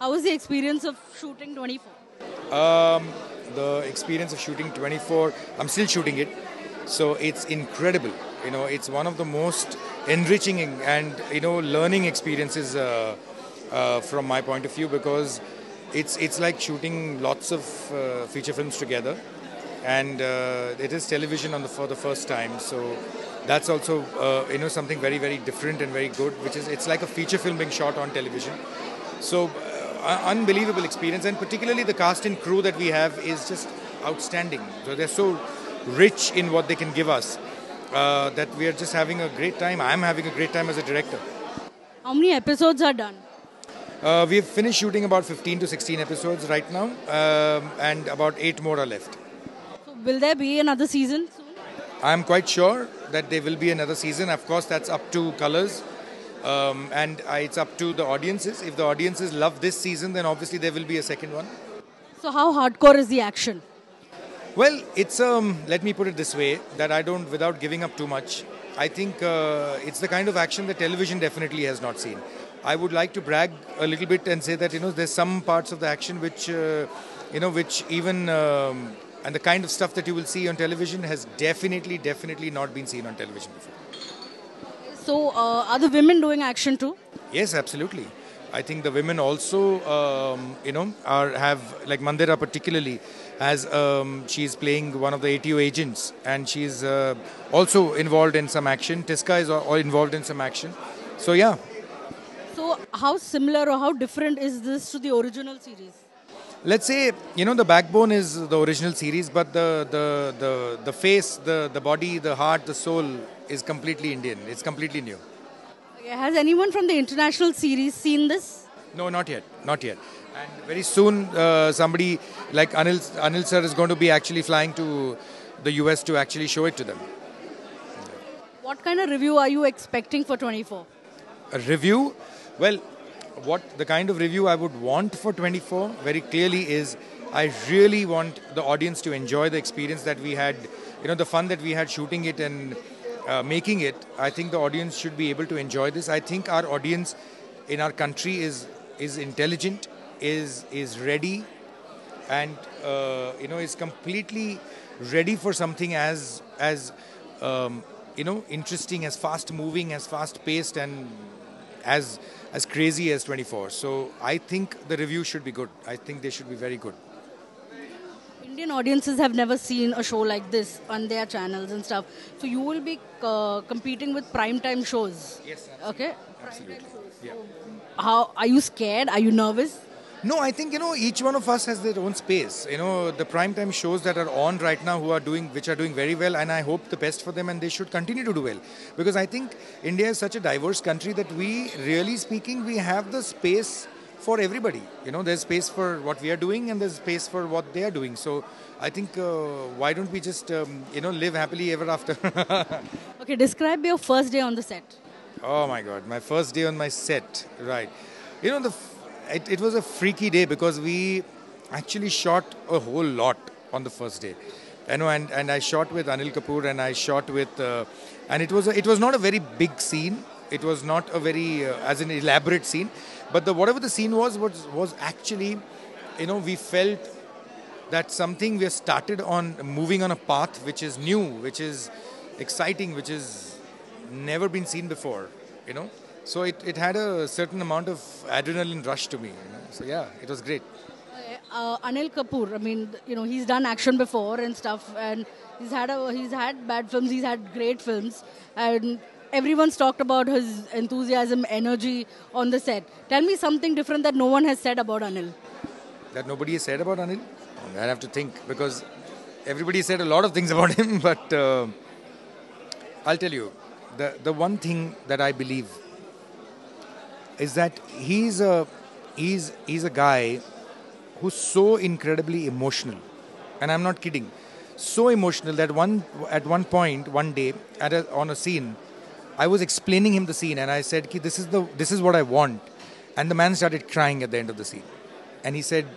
How was the experience of shooting 24? The experience of shooting 24, I'm still shooting it, so it's incredible. It's one of the most enriching and learning experiences from my point of view, because it's like shooting lots of feature films together, and it is television for the first time. So that's also something very, very different and very good, which is it's like a feature film being shot on television. So unbelievable experience, and particularly the cast and crew that we have is just outstanding. So they're so rich in what they can give us that we are just having a great time. I'm having a great time as a director. How many episodes are done? We've finished shooting about 15 to 16 episodes right now, and about 8 more are left. So will there be another season soon? I'm quite sure that there will be another season. Of course, that's up to Colors. And it's up to the audiences. If the audiences love this season, then obviously there will be a second one. So how hardcore is the action? Well, it's let me put it this way, that I don't, without giving up too much, I think it's the kind of action that television definitely has not seen. I would like to brag a little bit and say that there's some parts of the action which which even and the kind of stuff that you will see on television has definitely not been seen on television before. So are the women doing action too? Yes, absolutely. I think the women also, have, like Mandira particularly, she's playing one of the ATO agents, and she's also involved in some action. Tiska is all involved in some action. So yeah. So how similar or how different is this to the original series? Let's say, the backbone is the original series, but the face, the body, the heart, the soul is completely Indian. It's completely new. Has anyone from the international series seen this? No, not yet. Not yet. And very soon, somebody like Anil sir is going to be actually flying to the US to actually show it to them. What kind of review are you expecting for 24? A review? Well, what the kind of review I would want for 24 very clearly is, I really want the audience to enjoy the experience that we had, the fun that we had shooting it and making it. I think the audience should be able to enjoy this. I think our audience in our country is intelligent, is ready, and is completely ready for something as interesting, as fast moving, as fast paced, and as crazy as 24. So I think the review should be good. I think they should be very good. Indian audiences have never seen a show like this on their channels and stuff. So you will be competing with primetime shows. Yes. Absolutely. Okay. Absolutely. Yeah. So how are you scared? Are you nervous? No, I think each one of us has their own space. The primetime shows that are on right now, which are doing very well, and I hope the best for them, and they should continue to do well, because I think India is such a diverse country that we have the space for everybody. There's space for what we are doing, and there's space for what they are doing. So I think why don't we just live happily ever after? Okay, describe your first day on the set. Oh my God, my first day on my set, right? It was a freaky day, because we actually shot a whole lot on the first day. And I shot with Anil Kapoor, and I shot with, and it was not a very big scene. It was not a very as an elaborate scene, but whatever the scene was actually, we felt that something we started on moving on a path which is new, which is exciting, which is never been seen before. So it had a certain amount of adrenaline rush to me. So yeah, it was great. Anil Kapoor, I mean, he's done action before and stuff, and he's had bad films, he's had great films, and everyone's talked about his enthusiasm, energy on the set. Tell me something different that no one has said about Anil. That nobody has said about Anil? I have to think, because everybody said a lot of things about him, but I'll tell you, the one thing that I believe is that he's a guy who's so incredibly emotional, and I'm not kidding. So emotional that at one point, one day, on a scene, I was explaining him the scene, and I said, "This is what I want," and the man started crying at the end of the scene, and he said,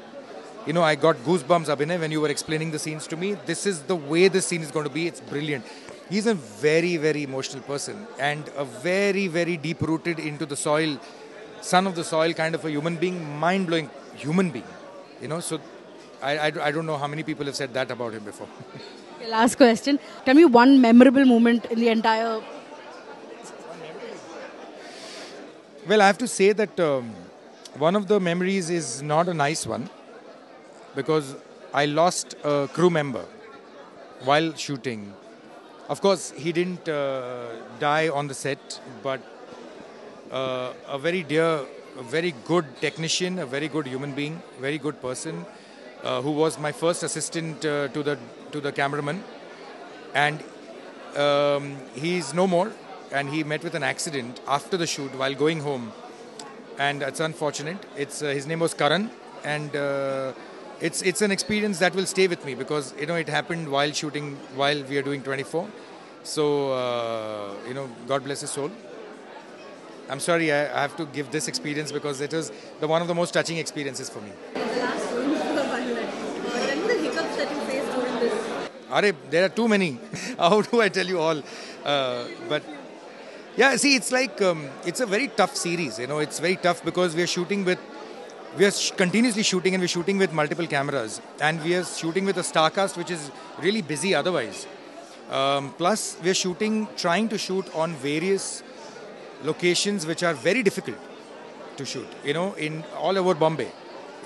I got goosebumps, Abhinay, when you were explaining the scenes to me. This is the way this scene is going to be. It's brilliant. He's a very, very emotional person, and a very, very deep-rooted into the soil son of the soil kind of a human being, mind-blowing human being. So I don't know how many people have said that about him before. Okay, last question. Tell me one memorable moment in the entire... Well, I have to say that one of the memories is not a nice one, because I lost a crew member while shooting. Of course, he didn't die on the set, but a very dear, a very good technician, a very good human being, very good person, who was my first assistant to the cameraman, and he's no more. And he met with an accident after the shoot while going home, and it's unfortunate. His name was Karan, and it's an experience that will stay with me, because it happened while shooting, while we are doing 24. So God bless his soul. I'm sorry I have to give this experience, because it was one of the most touching experiences for me. The last one before Violet. Tell me the hiccups that you faced during this. There are too many. How do I tell you all? But yeah, see, it's like it's a very tough series. It's very tough because we are continuously shooting, and we're shooting with multiple cameras, and we are shooting with a star cast which is really busy otherwise. Plus, we're trying to shoot on various locations which are very difficult to shoot. In all over Bombay,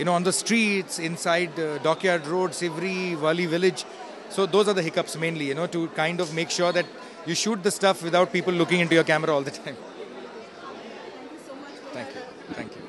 on the streets, inside Dockyard Road, Sivri, Wali Village. So those are the hiccups mainly. To kind of make sure that you shoot the stuff without people looking into your camera all the time. Thank you so much. Thank you. Thank you.